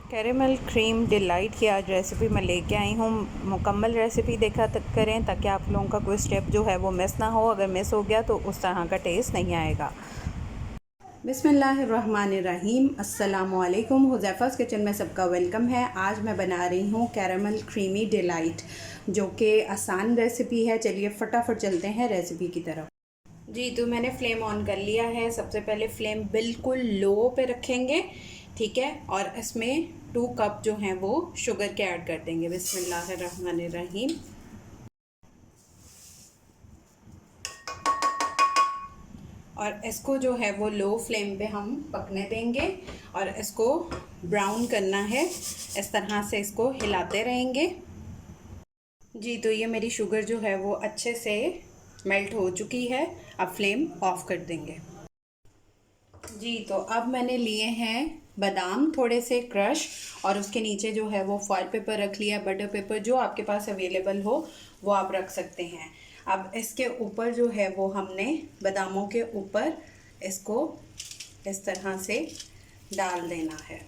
Caramel cream delight की आज recipe मैं लेके आई हूँ। मुकम्मल रेसिपी देखा तक करें ताकि आप लोगों का कोई स्टेप जो है वो मिस ना हो। अगर मिस हो गया तो उस तरह का टेस्ट नहीं आएगा। बिस्मिल्लाहिर्रहमानिर्रहीम। अस्सलामुअलैकुम। हुज़ैफ़ा's किचन में सबका वेलकम है। आज मैं बना रही हूँ कैरेमल क्रीमी डिलाइट, जो कि आसान रेसिपी है। चलिए फटाफट चलते हैं रेसिपी की तरफ। जी, तो मैंने फ्लेम ऑन कर लिया है। सबसे पहले फ्लेम बिल्कुल लो पे रखेंगे, ठीक है। और इसमें 2 कप जो हैं वो शुगर के ऐड कर देंगे। बिस्मिल्लाहिर्रहमानिर्रहीम। और इसको जो है वो लो फ्लेम पे हम पकने देंगे और इसको ब्राउन करना है। इस तरह से इसको हिलाते रहेंगे। जी, तो ये मेरी शुगर जो है वो अच्छे से मेल्ट हो चुकी है। अब फ्लेम ऑफ कर देंगे। जी, तो अब मैंने लिए हैं बादाम थोड़े से क्रश, और उसके नीचे जो है वो फॉयल पेपर रख लिया। बटर पेपर जो आपके पास अवेलेबल हो वो आप रख सकते हैं। अब इसके ऊपर जो है वो हमने बादामों के ऊपर इसको इस तरह से डाल देना है।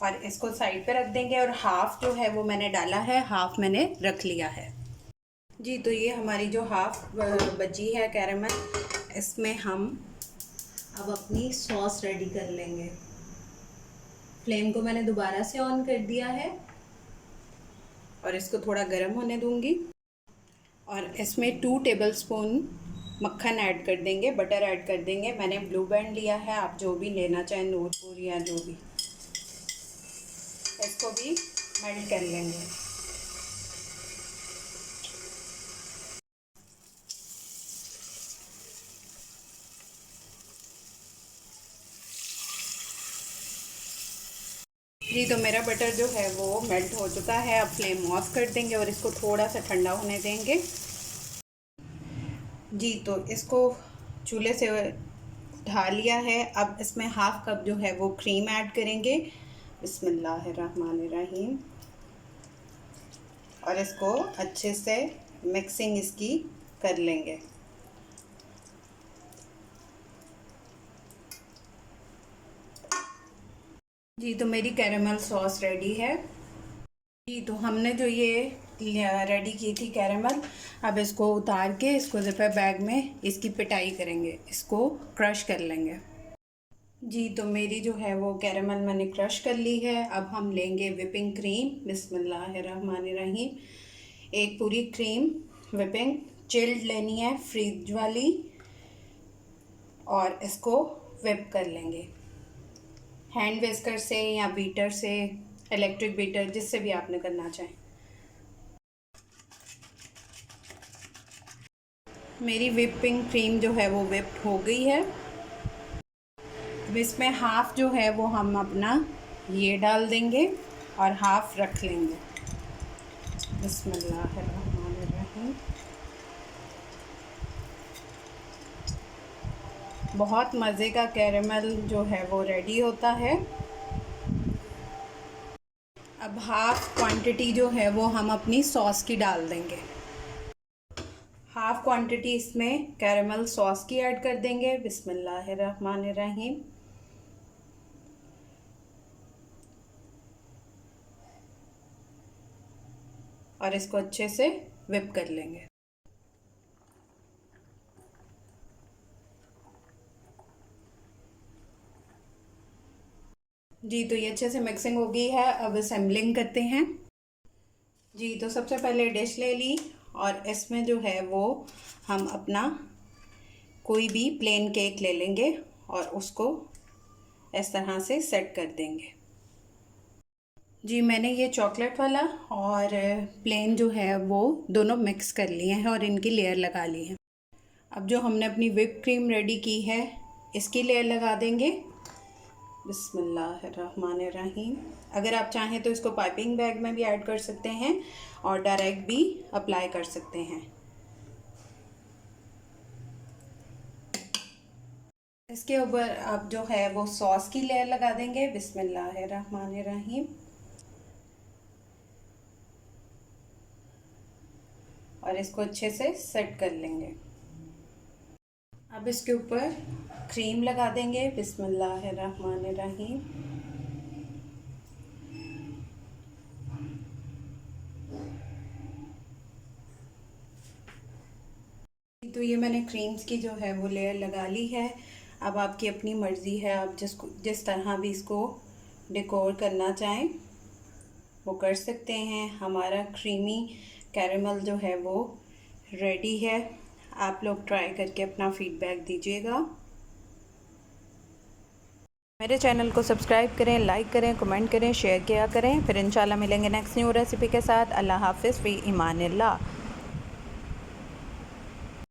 और इसको साइड पे रख देंगे। और हाफ जो है वो मैंने डाला है, हाफ मैंने रख लिया है। जी, तो ये हमारी जो हाफ बची है कैरेमल, इसमें हम अब अपनी सॉस रेडी कर लेंगे। फ्लेम को मैंने दोबारा से ऑन कर दिया है और इसको थोड़ा गर्म होने दूंगी। और इसमें 2 टेबलस्पून मक्खन ऐड कर देंगे, बटर ऐड कर देंगे। मैंने ब्लू बैंड लिया है, आप जो भी लेना चाहें, नूरपुर या जो भी। इसको भी मेल्ट कर लेंगे। जी, तो मेरा बटर जो है वो मेल्ट हो चुका है। अब फ्लेम ऑफ कर देंगे और इसको थोड़ा सा ठंडा होने देंगे। जी, तो इसको चूल्हे से उठा लिया है। अब इसमें हाफ कप जो है वो क्रीम ऐड करेंगे। बिस्मिल्लाहिर्रहमानिर्रहीम। और इसको अच्छे से मिक्सिंग इसकी कर लेंगे। जी, तो मेरी कैरेमल सॉस रेडी है। जी, तो हमने जो ये रेडी की थी कैरेमल, अब इसको उतार के इसको ज़िपर बैग में इसकी पिटाई करेंगे, इसको क्रश कर लेंगे। जी, तो मेरी जो है वो कैरेमल मैंने क्रश कर ली है। अब हम लेंगे विपिंग क्रीम। बिस्मिल्लाहिर्रहमानिर्रहीम। एक पूरी क्रीम विपिंग चिल्ड लेनी है, फ्रीज वाली, और इसको विप कर लेंगे हैंड विस्कर से या बीटर से, इलेक्ट्रिक बीटर, जिससे भी आपने करना चाहें। मेरी विपिंग क्रीम जो है वो विप्ड हो गई है। अब इसमें हाफ जो है वो हम अपना ये डाल देंगे और हाफ रख लेंगे। बिस्मिल्लाहिर्रहमानिर्रहीम। बहुत मज़े का कैरेमल जो है वो रेडी होता है। अब हाफ क्वांटिटी जो है वो हम अपनी सॉस की डाल देंगे। हाफ क्वांटिटी इसमें कैरेमल सॉस की ऐड कर देंगे। बिस्मिल्लाहिर्रहमानिर्रहीम। और इसको अच्छे से विप कर लेंगे। जी, तो ये अच्छे से मिक्सिंग हो गई है। अब असेंबलिंग करते हैं। जी, तो सबसे पहले डिश ले ली और इसमें जो है वो हम अपना कोई भी प्लेन केक ले लेंगे और उसको इस तरह से सेट कर देंगे। जी, मैंने ये चॉकलेट वाला और प्लेन जो है वो दोनों मिक्स कर लिए हैं और इनकी लेयर लगा ली है। अब जो हमने अपनी व्हिप क्रीम रेडी की है, इसकी लेयर लगा देंगे। बिस्मिल्लाहिर्रहमानिर्रहीम। अगर आप चाहें तो इसको पाइपिंग बैग में भी ऐड कर सकते हैं और डायरेक्ट भी अप्लाई कर सकते हैं। इसके ऊपर आप जो है वो सॉस की लेयर लगा देंगे। बिस्मिल्लाहिर्रहमानिर्रहीम। और इसको अच्छे से सेट कर लेंगे। अब इसके ऊपर क्रीम लगा देंगे। बिस्मिल्लाहिर्रहमानिर्रहीम। तो ये मैंने क्रीम्स की जो है वो लेयर लगा ली है। अब आपकी अपनी मर्ज़ी है, आप जिस तरह भी इसको डेकोर करना चाहें वो कर सकते हैं। हमारा क्रीमी कैरेमल जो है वो रेडी है। आप लोग ट्राई करके अपना फीडबैक दीजिएगा। मेरे चैनल को सब्सक्राइब करें, लाइक करें, कमेंट करें, शेयर किया करें। फिर इंशाल्लाह मिलेंगे नेक्स्ट न्यू रेसिपी के साथ। अल्लाह हाफ़िज़ फ़ी इमानिल्लाह।